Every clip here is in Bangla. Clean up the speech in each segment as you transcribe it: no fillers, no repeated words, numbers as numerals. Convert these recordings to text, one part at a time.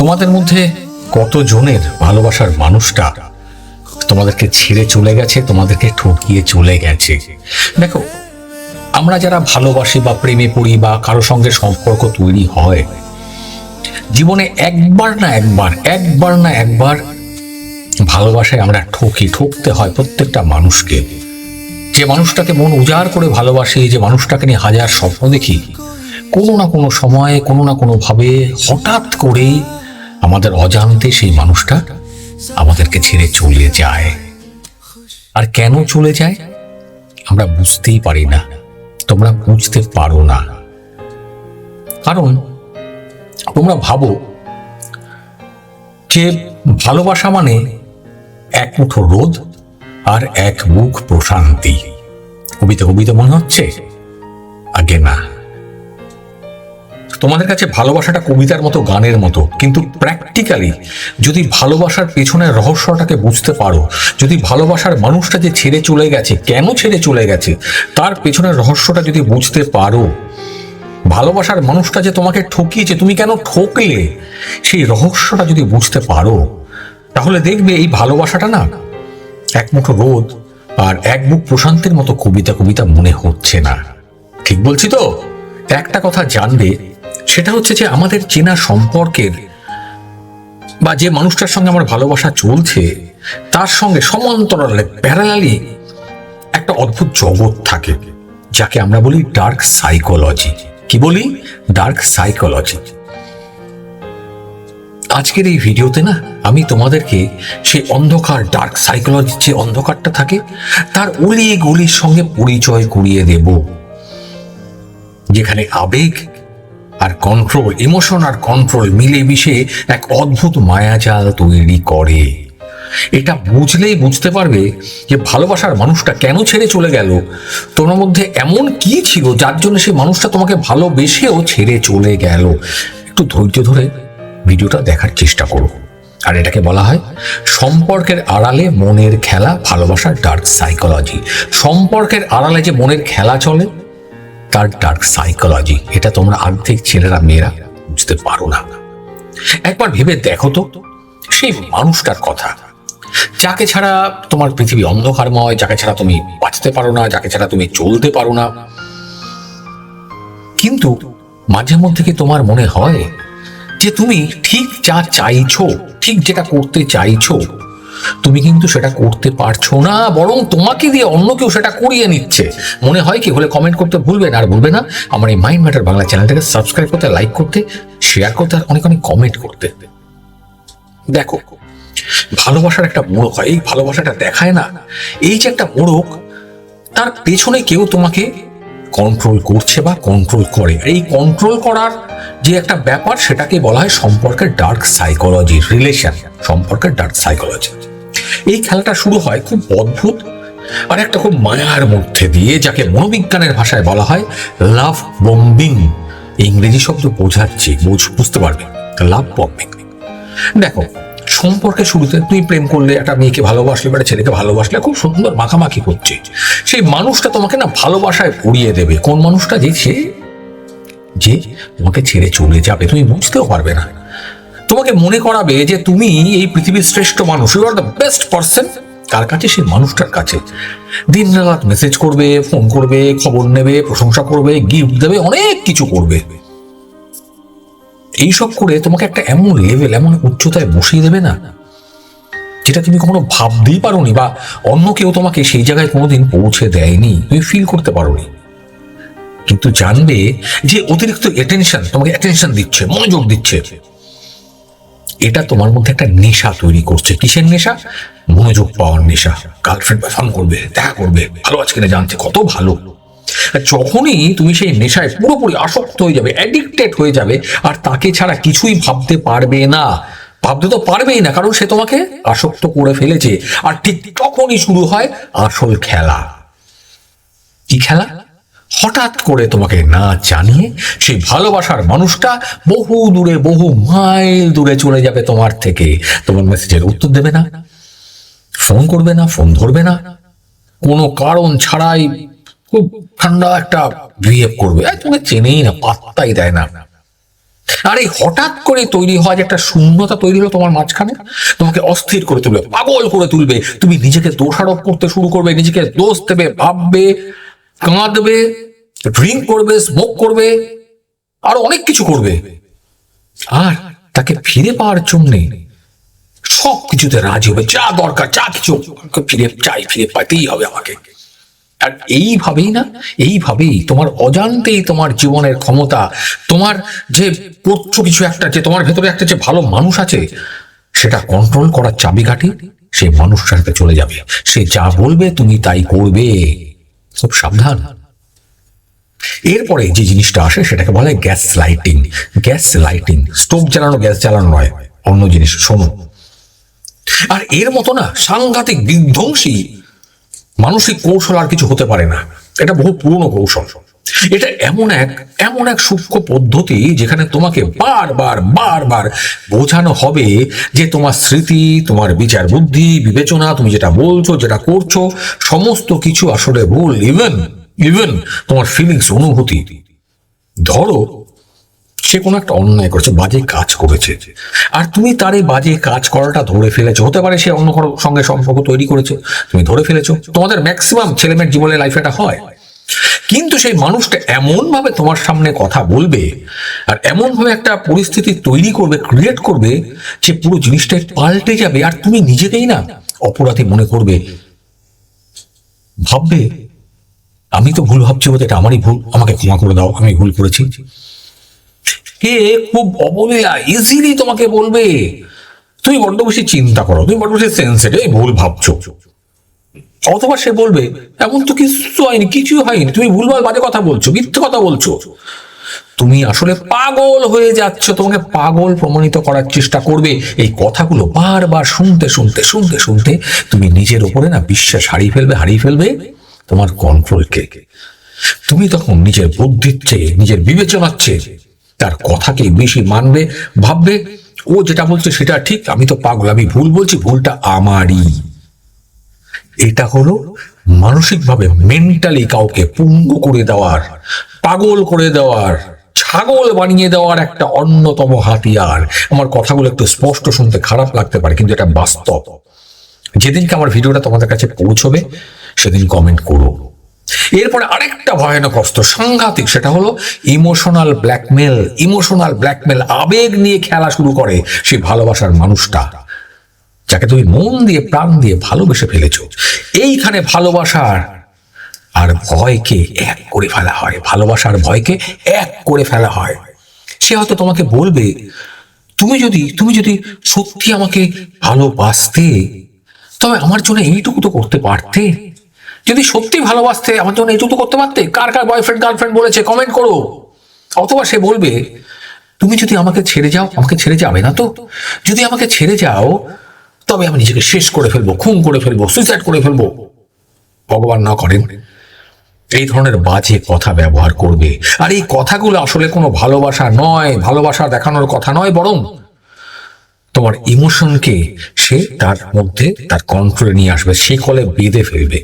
তোমাদের মধ্যে কতজনের ভালোবাসার মানুষটা তোমাদেরকে ছেড়ে চলে গেছে, তোমাদেরকে ঠকিয়ে চলে গেছে? দেখো, আমরা যারা ভালোবাসি বা প্রেমে পড়ি বা কারো সঙ্গে সম্পর্ক তৈরি হয়, জীবনে একবার না একবার ভালোবাসায় আমরা ঠকতে হয় প্রত্যেকটা মানুষকে। যে মানুষটাকে মন উজাড় করে ভালোবাসি, যে মানুষটাকে নিয়ে হাজার স্বপ্ন দেখি, কোনো না কোনো সময়ে কোনো না কোনো ভাবে হঠাৎ করেই আমাদের অজান্তে সেই মানুষটা আমাদেরকে ছেড়ে চলে যায়। আর কেন চলে যায় আমরা বুঝতেই পারি না, তোমরা বুঝতে পারো না। কারণ তোমরা ভাবো যে ভালোবাসা মানে এক মুঠো রোদ আর এক বুক প্রশান্তি। কবিতা মনে হচ্ছে? আগে না। তোমাদের কাছে ভালোবাসাটা কবিতার মতো, গানের মতো, কিন্তু প্র্যাকটিক্যালি যদি ভালোবাসার পেছনের রহস্যটাকে বুঝতে পারো, যদি ভালোবাসার মানুষটা যে ছেড়ে চলে গেছে, কেন ছেড়ে চলে গেছে তার পেছনের রহস্যটা যদি বুঝতে পারো, ভালোবাসার মানুষটা যে তোমাকে ঠকিয়েছে, তুমি কেন ঠকলে, সেই রহস্যটা যদি বুঝতে পারো, তাহলে দেখবে এই ভালোবাসাটা না এক মুঠো রোদ আর এক বুক প্রশান্তির মতো কবিতা মনে হচ্ছে না। ঠিক বলছি তো? একটা কথা জানবে, সেটা হচ্ছে যে আমাদের চেনা সম্পর্কের বা যে মানুষটার সঙ্গে আমার ভালোবাসা চলছে তার সঙ্গে সমান্তরালে প্যারালালি একটা অদ্ভুত জগৎ থাকে, যাকে আমরা বলি ডার্ক সাইকোলজি। কি বলি? Dark psychology. আজকের এই ভিডিওতে না আমি তোমাদেরকে সেই অন্ধকার, ডার্ক সাইকোলজির যে অন্ধকারটা থাকে তার অলি গলির সঙ্গে পরিচয় করিয়ে দেব, যেখানে আবেগ আর কন্ট্রোল, ইমোশন আর কন্ট্রোল মিলেমিশে এক অদ্ভুত মায়াজাল তৈরি করে। এটা বুঝলেই বুঝতে পারবে যে ভালোবাসার মানুষটা কেন ছেড়ে চলে গেল, তোমার মধ্যে এমন কি ছিল যার জন্য সেই মানুষটা তোমাকে ভালোবেসেও ছেড়ে চলে গেল। একটু ধৈর্য ধরে ভিডিওটা দেখার চেষ্টা করো। আর এটাকে বলা হয় সম্পর্কের আড়ালে মনের খেলা, ভালোবাসার ডার্ক সাইকোলজি। সম্পর্কের আড়ালে যে মনের খেলা চলে তার ডার্ক সাইকোলজি, এটা তোমরা আর্ধেক ছেলেরা মেয়েরা বুঝতে পারো না। একবার ভেবে দেখো তো সেই মানুষটার কথা, যাকে ছাড়া তোমার পৃথিবী অন্ধকারময়, যাকে ছাড়া তুমি বাঁচতে পারো না, যাকে ছাড়া তুমি চলতে পারো না। কিন্তু মাঝে মধ্যে কি তোমার মনে হয় যে তুমি ঠিক যা চাইছো, ঠিক যেটা করতে চাইছো, তুমি কিন্তু সেটা করতে পারছো না, বরং তোমাকে দিয়ে অন্য কেউ সেটা করিয়ে নিচ্ছে? মনে হয় কি? হলে কমেন্ট করতে ভুলবেন। আর ভুলবে না আমার এই মাইন্ড ম্যাটার বাংলা চ্যানেলটাকে সাবস্ক্রাইব করতে, লাইক করতে, শেয়ার করতে আর অনেক অনেক কমেন্ট করতে। দেখো, ভালোবাসার একটা মোড়ক হয়, এই ভালোবাসাটা দেখায় না, এই যে একটা মোড়ক, তার পেছনে কেউ তোমাকে কন্ট্রোল করছে বা কন্ট্রোল করে। এই কন্ট্রোল করার যে একটা ব্যাপার, সেটাকে বলা হয় সম্পর্কের ডার্ক সাইকোলজি, রিলেশন সম্পর্কের ডার্ক সাইকোলজি। এই খেলাটা শুরু হয় খুব অদ্ভুত আর একটা খুব মায়ার মধ্যে দিয়ে, যাকে মনোবিজ্ঞানের ভাষায় বলা হয় লাভ বম্বিং। ইংরেজি শব্দ বোঝাচ্ছি, বুঝতে পারবে, লাভ বম্বিং। দেখো, সম্পর্কে শুরুতে তুমি প্রেম করলে, একটা মেয়েকে ভালোবাসলে বা ছেলেকে ভালোবাসলে, খুব সুন্দর মাখামাখি করছে, সেই মানুষটা তোমাকে না ভালোবাসায় ভরিয়ে দেবে। কোন মানুষটা? যে তোমাকে ছেড়ে চলে যাবে, তুমি বুঝতেও পারবে না। তোমাকে মনে করাবে যে তুমি এই পৃথিবীর শ্রেষ্ঠ মানুষ, you are the best person. কার কাছে? সেই মানুষটার কাছে। দিন রাত মেসেজ করবে, ফোন করবে, খবর নেবে, প্রশংসা করবে, গিফট দেবে, অনেক কিছু করবে। এইসব করে তোমাকে একটা এমন লেভেল, এমন উচ্চতায় বসিয়ে দেবে না, যেটা তুমি কখনো ভাবতেই পারোনি, বা অন্য কেউ তোমাকে সেই জায়গায় কোনোদিন পৌঁছে দেয়নি, তুমি ফিল করতে পারোনি। কিন্তু জানবে যে অতিরিক্ত অ্যাটেনশন, তোমাকে অ্যাটেনশন দিচ্ছে, মনোযোগ দিচ্ছে, এটা তোমার মধ্যে একটা নেশা তৈরি করছে। কিসের নেশা? মনোযোগ পাওয়ার নেশা। গার্লফ্রেন্ড ফোন করবে, দেখা করবে, ভালো আজকে না, জানতে কত ভালো। যখনই তুমি সেই নেশায় পুরোপুরি আসক্ত হয়ে যাবে, অ্যাডিক্টেড হয়ে যাবে, আর তাকে ছাড়া কিছুই ভাবতে পারবে না, ভাবতে তো পারবেই না, কারণ সে তোমাকে আসক্ত করে ফেলেছে। আর ঠিক তখনই শুরু হয় আসল খেলা। কি খেলা? হঠাৎ করে তোমাকে না জানিয়ে সেই ভালোবাসার মানুষটা বহু দূরে, বহু মাইল দূরে চলে যাবে তোমার থেকে। তোমার মেসেজের উত্তর দেবে না, ফোন করবে না, ফোন ধরবে না, কোনো কারণ ছাড়াই খুব ঠান্ডা একটা বিহেভ করবে, তোমাকে চেনেই না, পাত্তাই দেয় না। আর এই হঠাৎ করে তৈরি হওয়া যে একটা শূন্যতা তৈরি হলো তোমার মাঝখানে, তোমাকে অস্থির করে তুলবে, পাগল করে তুলবে। তুমি নিজেকে দোষারোপ করতে শুরু করবে, নিজেকে দোষ দেবে, ভাববে, কাঁদবে, ড্রিঙ্ক করবে, স্মোক করবে, আরো অনেক কিছু করবে। আর তাকে ফিরে পাওয়ার জন্য সব কিছুতে রাজি হবে, যা দরকার যা কিছু ফিরে পাইতেই হবে আমাকে। আর এইভাবেই তোমার অজান্তেই তোমার জীবনের ক্ষমতা, তোমার যে করছো কিছু একটা, যে তোমার ভেতরে একটা যে ভালো মানুষ আছে, সেটা কন্ট্রোল করার চাবিকাঠি সেই মানুষটার সাথে চলে যাবে। সে যা বলবে তুমি তাই করবে। খুব সাবধান। এরপরে যে জিনিসটা আসে সেটাকে বলে gas lighting. Gas lighting, stove জ্বালানো, গ্যাস জ্বালানো নয়, অন্য জিনিস। শোনো, আর এর মতো না সাংঘাতিক বিধ্বংসী মানসিক কৌশল আর কিছু হতে পারে না। এটা বহু পুরনো কৌশল। এটা এমন এক সূক্ষ্ম পদ্ধতি যেখানে তোমাকে বারবার বোঝানো হবে যে তোমার স্মৃতি, তোমার বিচার বুদ্ধি, বিবেচনা, তুমি যেটা বলছো, যেটা করছো, সমস্ত কিছু আসলে ভুল। ইভেন তোমার ফিলিংস, অনুভূতি। ধরো সে কোনো একটা অন্যায় করেছে, বাজে কাজ করেছে, আর তুমি তার এই বাজে কাজ করাটা ধরে ফেলেছো। হতে পারে সে অন্য কারোর সঙ্গে সম্পর্ক তৈরি করেছে, তুমি ধরে ফেলেছো। তোমাদের ম্যাক্সিমাম ছেলেমেয়ের জীবনে লাইফে এটা হয়। কিন্তু সেই মানুষটা এমন ভাবে তোমার সামনে কথা বলবে, আর এমন ভাবে একটা পরিস্থিতি তৈরি করবে, ক্রিয়েট করবে, যে পুরো জিনিসটাই পাল্টে যাবে। আর তুমি নিজেকেই না অপরাধী মনে করবে, ভাববে আমি তো ভুল ভাবছি, বোধ এটা আমারই ভুল, আমাকে ক্ষমা করে দাও, আমি ভুল করেছি। কে খুব অবলীলা ইজিলি তোমাকে বলবে তুমি বড্ড বেশি চিন্তা করো, তুমি বড্ড বেশি সেন্সিটিভ, ভুল ভাবছো। অথবা সে বলবে এমন তো কিছু হয়নি, কিছু হয়নি, তুমি ভুলভাল বাজে কথা বলছো, মিথ্যে কথা বলছো, তুমি আসলে পাগল হয়ে যাচ্ছ। তোমাকে পাগল প্রমাণিত করার চেষ্টা করবে। এই কথাগুলো বারবার শুনতে তুমি নিজের উপরে না বিশ্বাস হারিয়ে ফেলবে তোমার কন্ট্রোলকে। তুমি তখন নিজের বুদ্ধির চেয়ে, নিজের বিবেচনার চেয়ে তার কথাকে বেশি মানবে, ভাববে ও যেটা বলছে সেটা ঠিক, আমি তো পাগল, আমি ভুল বলছি, ভুলটা আমারই। এটা হলো মানসিকভাবে, মেন্টালি কাউকে পঙ্গু করে দেওয়ার, পাগল করে দেওয়ার, ছাগল বানিয়ে দেওয়ার একটা অন্যতম হাতিয়ার। আমার কথাগুলো একটু স্পষ্ট শুনতে খারাপ লাগতে পারে, কিন্তু এটা বাস্তব। যেদিনকে আমার ভিডিওটা তোমাদের কাছে পৌঁছবে সেদিন কমেন্ট করো। এরপরে আরেকটা ভয়ানক অস্ত্র, সাংঘাতিক, সেটা হলো ইমোশনাল ব্ল্যাকমেল। আবেগ নিয়ে খেলা শুরু করে সেই ভালোবাসার মানুষটা, যাকে তুমি মন দিয়ে প্রাণ দিয়ে ভালোবেসে ফেলেছো। এইখানে ভালোবাসার আর ভয়কে এক করে ফেলা হয়, ভালোবাসার ভয়কে এক করে ফেলা হয়। সে হয়তো তোমাকে বলবে তুমি যদি সত্যি আমাকে ভালোবাসতে, তবে আমার জন্য এইটুকু তো করতে পারতে। যদি সত্যি ভালোবাসতে আমার জন্য এইটুকু করতে পারতে। কার বয়ফ্রেন্ড গার্লফ্রেন্ড বলেছে কমেন্ট করো। অথবা সে বলবে তুমি যদি আমাকে ছেড়ে যাও, আমাকে ছেড়ে যাবে না তো, যদি আমাকে ছেড়ে যাও তবে আমি নিজেকে শেষ করে ফেলবো, খুন করে ফেলবো, সুইসাইড করে ফেলবো। ভগবান না করেন, এই ধরনের বাজে কথা ব্যবহার করবে। আর এই কথাগুলো আসলে কোনো ভালোবাসা নয়, ভালোবাসা দেখানোর কথা নয়, বরং তোমার ইমোশনকে সে তার মধ্যে তার কন্ট্রোলে নিয়ে আসবে, সে কলে বেঁধে ফেলবে।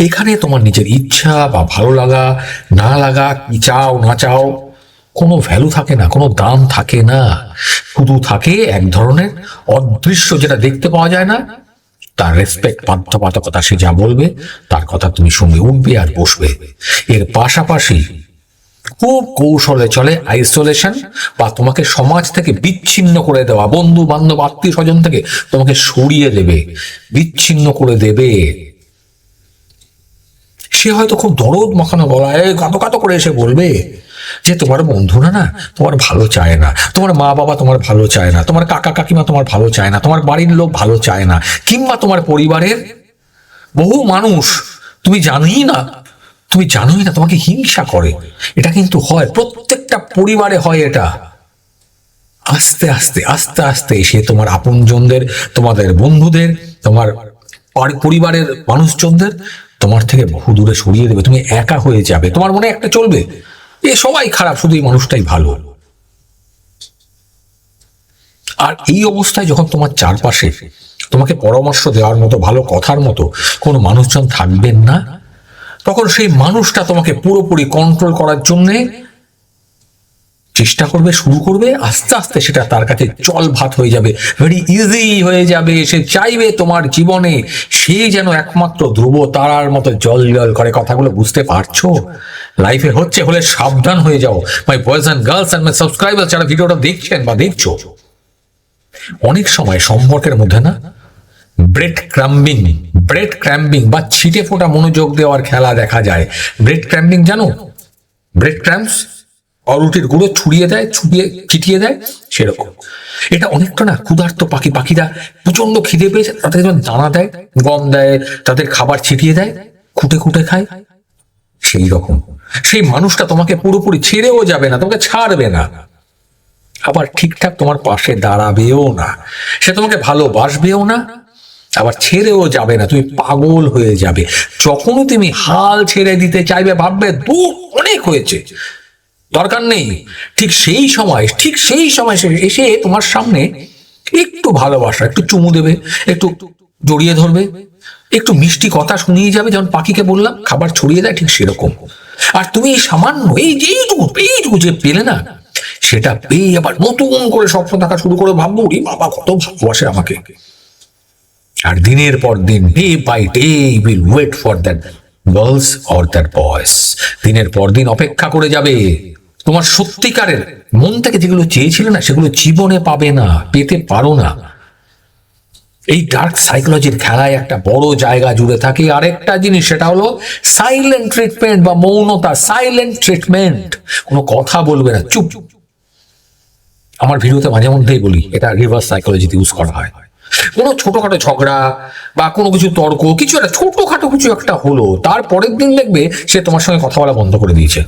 এখানে তোমার নিজের ইচ্ছা বা ভালো লাগা না লাগা, কি চাও না চাও, কোনো ভ্যালু থাকে না, কোনো দাম থাকে না। শুধু থাকে এক ধরনের অদৃশ্য, যেটা দেখতে পাওয়া যায় না, তার রেসপেক্ট, বাধ্যবাধকতা। সে যা বলবে তার কথা তুমি শুনে উঠবে আর বসবে। এর পাশাপাশি খুব কৌশলে চলে আইসোলেশন, বা তোমাকে সমাজ থেকে বিচ্ছিন্ন করে দেওয়া, বন্ধু বান্ধব আত্মীয় স্বজন থেকে তোমাকে সরিয়ে দেবে, বিচ্ছিন্ন করে দেবে। সে হয়তো খুব দরদ মাখানো গলায় কাতো করে এসে বলবে যে তোমার বন্ধুরা না তোমার ভালো চায় না, তোমার মা বাবা তোমার ভালো চায় না, তোমার কাকা কাকিমা তোমার ভালো চায় না, তোমার বাড়ির লোক ভালো চায় না, কিংবা তোমার পরিবারের বহু মানুষ তুমি জানোই না তোমাকে হিংসা করে। এটা কিন্তু হয়, প্রত্যেকটা পরিবারে হয় এটা। আস্তে আস্তে সে তোমার আপনজনদের, তোমাদের বন্ধুদের, তোমার পরিবারের মানুষজনদের তোমার থেকে বহু দূরে সরিয়ে দেবে। তুমি একা হয়ে যাবে। তোমার মনে একটা চলবে এ সবাই খারাপ, শুধু এই মানুষটাই ভালো। আর এই অবস্থায় যখন তোমার চারপাশে তোমাকে পরামর্শ দেওয়ার মতো, ভালো কথার মতো কোনো মানুষজন থাকবেন না, তখন সেই মানুষটা তোমাকে পুরোপুরি কন্ট্রোল করার জন্যে চেষ্টা করবে, শুরু করবে, আস্তে আস্তে সেটা তার কাছে জল ভাত হয়ে যাবে, ভেরি ইজি হয়ে যাবে। সে চাইবে তোমার জীবনে সে যেন একমাত্র ধ্রুব তারার মতো জল জল করে। কথাগুলো বুঝতে পারছো? লাইফে হচ্ছে হলে সাবধান হয়ে যাও my boys and girls and my subscriber যারা ভিডিওটা দেখছেন বা দেখছো। অনেক সময় সম্পর্কের মধ্যে না ব্রেড ক্র্যাম্বিং বা ছিটে ফোটা মনোযোগ দেওয়ার খেলা দেখা যায়। ব্রেড ক্র্যাম্বিং জানো? ব্রেড ক্র্যাম্পস, অরুটির গুঁড়ো ছিটিয়ে দেয়, সেরকম। এটা অনেকটা না ক্ষুধার্ত পাখিরা প্রচন্ড খিদে পেয়েছে, তাদের যখন দানা দেয়, গম দেয়, তাদের খাবার ছিটিয়ে দেয়, খুঁটে খায়, সেই রকম। সেই মানুষটা তোমাকে পুরোপুরি ছেড়েও যাবে না, তোমাকে ছাড়বে না, আবার ঠিকঠাক তোমার পাশে দাঁড়াবেও না, সে তোমাকে ভালোবাসবেও না, আবার ছেড়েও যাবে না, তুমি পাগল হয়ে যাবে। যখনই তুমি হাল ছেড়ে দিতে চাইবে, ভাববে দূর অনেক হয়েছে, দরকার নেই, ঠিক সেই সময় সে এসে তোমার সামনে একটু ভালোবাসা, একটু চুমু দেবে, একটু জড়িয়ে ধরবে, একটু মিষ্টি কথা শুনিয়ে যাবে, যেমন পাখিকে বললাম খাবার ছড়িয়ে দেয়, ঠিক সেরকম। আর তুমি সামান্য এইটুকু যে পেলে না, সেটা পেয়ে আবার নতুন করে স্বপ্ন থাকা শুরু করে, ভাববো রে বাবা কত ভালোবাসে আমাকে। আর দিনের পর দিন, day by day will wait for that girls or that boys. দিনের পর দিন অপেক্ষা করে যাবে। তোমার সত্যিকারের মন থেকে যেগুলো চেয়েছিলে না, সেগুলো জীবনে পাবে না, পেতে পারো না। এই ডার্ক সাইকোলজির খেলায় একটা বড় জায়গা জুড়ে থাকে আরেকটা জিনিস, সেটা হলো সাইলেন্ট ট্রিটমেন্ট বা মৌনতা। সাইলেন্ট ট্রিটমেন্ট, কোনো কথা বলবে না, চুপ। আমার ভিডিওতে মাঝে মধ্যেই বলি, এটা রিভার্স সাইকোলজিতে ইউজ করা হয়। কোনো ছোটখাটো ঝগড়া বা কোনো কিছু তর্ক, কিছু একটা ছোটখাটো কিছু একটা হলো, তারপরের দিন দেখবে সে তোমার সঙ্গে কথা বলা বন্ধ করে দিয়েছে।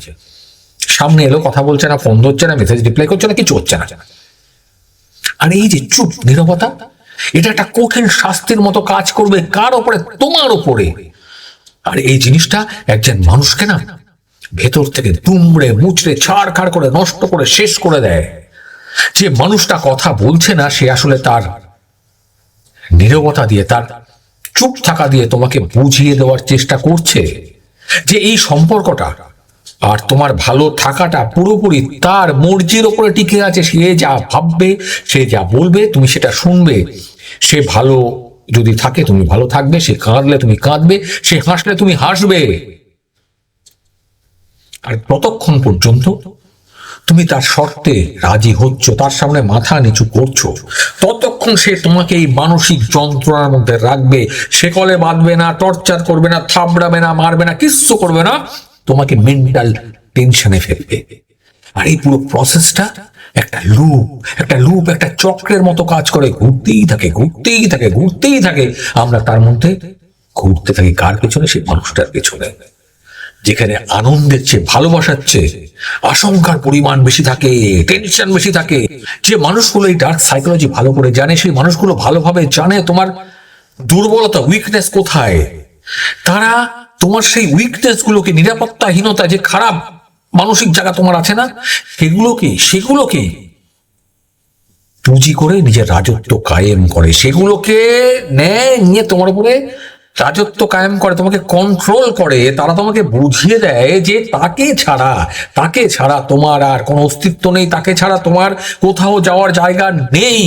সামনে এলো, কথা বলছে না, ফোন ধরছে না, মেসেজ রিপ্লাই করছে না, কিছু হচ্ছে না। আর এই যে চুপ নীরবতা, এটা একটা কঠিন শাস্তির মতো কাজ করবে কার ওপরে? তোমার ওপরে। আর এই জিনিসটা একজন মানুষকে না ভেতর থেকে দুমড়ে মুচড়ে ছাড়খাড় করে নষ্ট করে শেষ করে দেয়। যে মানুষটা কথা বলছে না, সে আসলে তার নীরবতা দিয়ে, তার চুপ থাকা দিয়ে তোমাকে বুঝিয়ে দেওয়ার চেষ্টা করছে যে এই সম্পর্কটা আর তোমার ভালো থাকাটা পুরোপুরি তার মর্জির ওপরে টিকে আছে। সে যা ভাববে, সে যা বলবে, তুমি সেটা শুনবে। সে ভালো যদি থাকে তুমি ভালো থাকবে, সে কাঁদলে তুমি কাঁদবে, সে হাসলে তুমি হাসবে। আর ততক্ষণ পর্যন্ত তুমি তার শর্তে রাজি হচ্ছ, তার সামনে মাথা নিচু করছো, ততক্ষণ সে তোমাকে এই মানসিক যন্ত্রণার মধ্যে রাখবে। সে কলে বাঁধবে না, টর্চার করবে না, থাবড়াবে না, মারবে না, কিচ্ছু করবে না, তোমাকে মেন্টাল টেনশনে ফেলবে। আর এই পুরো প্রসেসটা একটা লুপ, একটা চক্রের মতো কাজ করে, ঘুরতেই থাকে। আমরা তার মধ্যে ঘুরতে থাকি কার পেছনে? সেই মানুষটার পেছনে। যেখানে আনন্দের চেয়ে ভালোবাসার চেয়ে আশঙ্কার পরিমাণ বেশি থাকে, টেনশন বেশি থাকে। যে মানুষগুলো এই ডার্ক সাইকোলজি ভালো করে জানে, সেই মানুষগুলো ভালোভাবে জানে তোমার দুর্বলতা, উইকনেস কোথায়। তারা তোমার সেই উইকনেস গুলোকে, নিরাপত্তাহীনতা, যে খারাপ মানসিক জায়গা তোমার আছে না, সেগুলোকে পুঁজি করে নিজের রাজত্ব কায়েম করে, সেগুলোকে নিয়ে তোমার উপরে রাজত্ব কায়েম করে, তোমাকে কন্ট্রোল করে। তারা তোমাকে বুঝিয়ে দেয় যে তাকে ছাড়া তোমার আর কোনো অস্তিত্ব নেই, তাকে ছাড়া তোমার কোথাও যাওয়ার জায়গা নেই,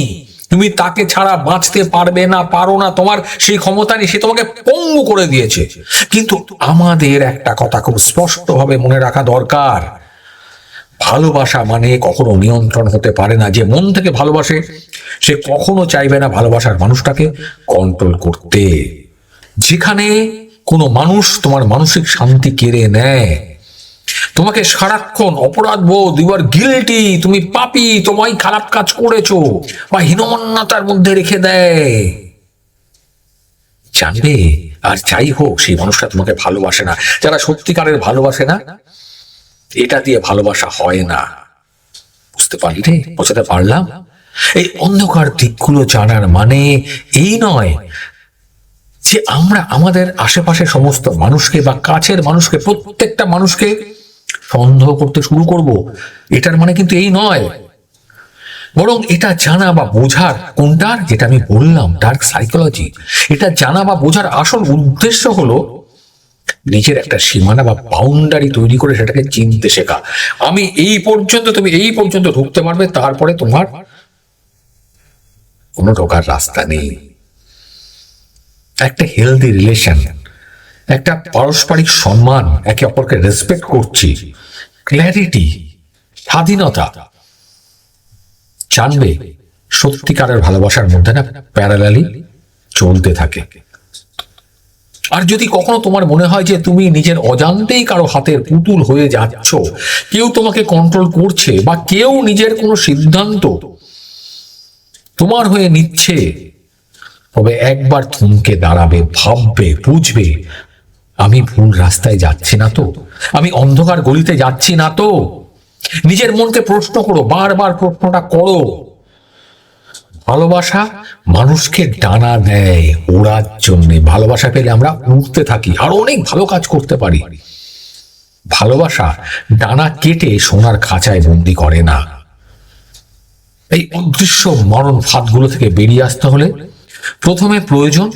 তুমি তাকে ছাড়া বাঁচতে পারবে না, পারো না, তোমার সেই ক্ষমতা নেই, সে তোমাকে পঙ্গু করে দিয়েছে। কিন্তু আমাদের একটা কথা খুব স্পষ্টভাবে মনে রাখা দরকার, ভালোবাসা মানে কখনো নিয়ন্ত্রণ হতে পারে না। যে মন থেকে ভালোবাসে সে কখনো চাইবে না ভালোবাসার মানুষটাকে কন্ট্রোল করতে। যেখানে কোনো মানুষ তোমার মানসিক শান্তি কেড়ে নেয়, তোমাকে সারাক্ষণ অপরাধ বোধ, ইউ আর গিল্টি, তুমি পাপী, তোমায় খারাপ কাজ করেছো, বা হীনমন্যতার মধ্যে রেখে দেয়, জানবে আর যাই হোক সেই মানুষটা তোমাকে ভালোবাসে না। যারা সত্যিকারের ভালোবাসে না, এটা দিয়ে ভালোবাসা হয় না। বুঝতে পারলি রে? বোঝাতে পারলাম? এই অন্ধকার দিকগুলো জানার মানে এই নয় যে আমরা আমাদের আশেপাশে সমস্ত মানুষকে বা কাছের মানুষকে, প্রত্যেকটা মানুষকে সন্দেহ করতে শুরু করব। এটার মানে কিন্তু এই নয়, বরং এটা জানা বা বোঝার, কোনটার? যেটা আমি বললাম ডার্ক সাইকোলজি, এটা জানা বা বোঝার আসল উদ্দেশ্য হলো নিজের একটা সীমানা বা বাউন্ডারি তৈরি করে সেটাকে চিনতে শেখা। আমি এই পর্যন্ত, তুমি এই পর্যন্ত ঢুকতে পারবে, তারপরে তোমার কোনো ঢোকার রাস্তা নেই। একটা হেলদি রিলেশন, একটা পারস্পরিক সম্মান, একে অপরকে রেসপেক্ট করছি, ক্ল্যারিটি, স্বাধীনতা, জানবে সত্যিকারের ভালোবাসার মধ্যে না প্যারালালি চলতে থাকে। আর যদি কখনো তোমার মনে হয় যে তুমি নিজের অজান্তেই কারো হাতের পুতুল হয়ে যাচ্ছ, কেউ তোমাকে কন্ট্রোল করছে, বা কেউ নিজের কোনো সিদ্ধান্ত তোমার হয়ে নিচ্ছে, তবে একবার থমকে দাঁড়াবে, ভাববে, বুঝবে আমি ভুল রাস্তায় যাচ্ছি না তো, আমি অন্ধকার গলিতে যাচ্ছি না তো। নিজের মনকে প্রশ্ন করো, বারবার প্রশ্নটা করো। ভালোবাসা মানুষকে ডানা দেয় ওড়ার জন্য। ভালোবাসা পেলে আমরা উড়তে থাকি, আর অনেক ভালো কাজ করতে পারি। ভালোবাসা ডানা কেটে সোনার খাঁচায় বন্দি করে না। এই অদৃশ্য মরণ ফাঁদগুলো থেকে বেরিয়ে আসতে হলে প্রথমে প্রয়োজন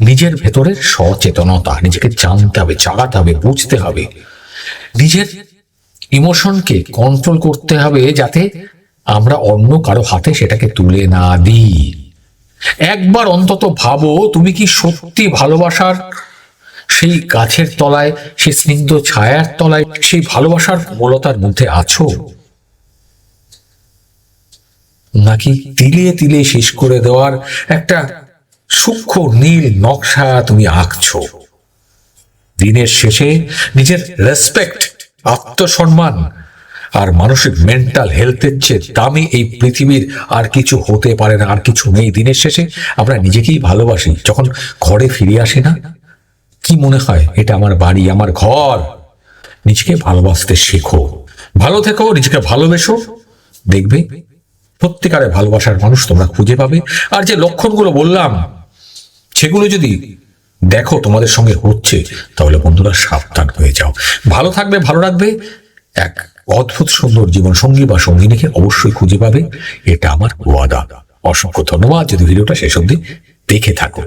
নিজের ভেতরের সচেতনতা। নিজেকে জানতে হবে, জাগাতে হবে, বুঝতে হবে। নিজের ইমোশনকে কন্ট্রোল করতে হবে, যাতে আমরা অন্য কারো হাতে সেটাকে তুলে না দিই। একবার অন্তত ভাবো, তুমি কি সত্যি ভালোবাসার সেই গাছের তলায়, সেই স্নিগ্ধ ছায়ার তলায়, সেই ভালোবাসার কোমলতার মধ্যে আছো, নাকি তিলে তিলে শেষ করে দেওয়ার একটা সূক্ষ্ম নীল নকশা তুমি আঁকছো? দিনের শেষে নিজের রেসপেক্ট, আত্মসম্মান আর মানসিক মেন্টাল হেলথের চেয়ে দামি এই পৃথিবীর আর কিছু হতে পারে না, আর কিছু নেই। দিনের শেষে আমরা নিজেকেই ভালোবাসি। যখন ঘরে ফিরে আসি না, কি মনে হয় এটা আমার বাড়ি, আমার ঘর। নিজেকে ভালোবাসতে শেখো, ভালো থেকো, নিজেকে ভালোবেসো। দেখবে সত্যিকারের ভালোবাসার মানুষ তোমরা খুঁজে পাবে। আর যে লক্ষণগুলো বললাম, সেগুলো যদি দেখো তোমাদের সঙ্গে হচ্ছে, তাহলে বন্ধুরা সাবধান হয়ে যাও। ভালো থাকবে, ভালো রাখবে। এক অদ্ভুত সুন্দর জীবন সঙ্গী বা সঙ্গিনীকে অবশ্যই খুঁজে পাবে, এটা আমার ওয়াদা। অসংখ্য ধন্যবাদ যদি ভিডিওটা শেষ অবধি দেখে থাকো।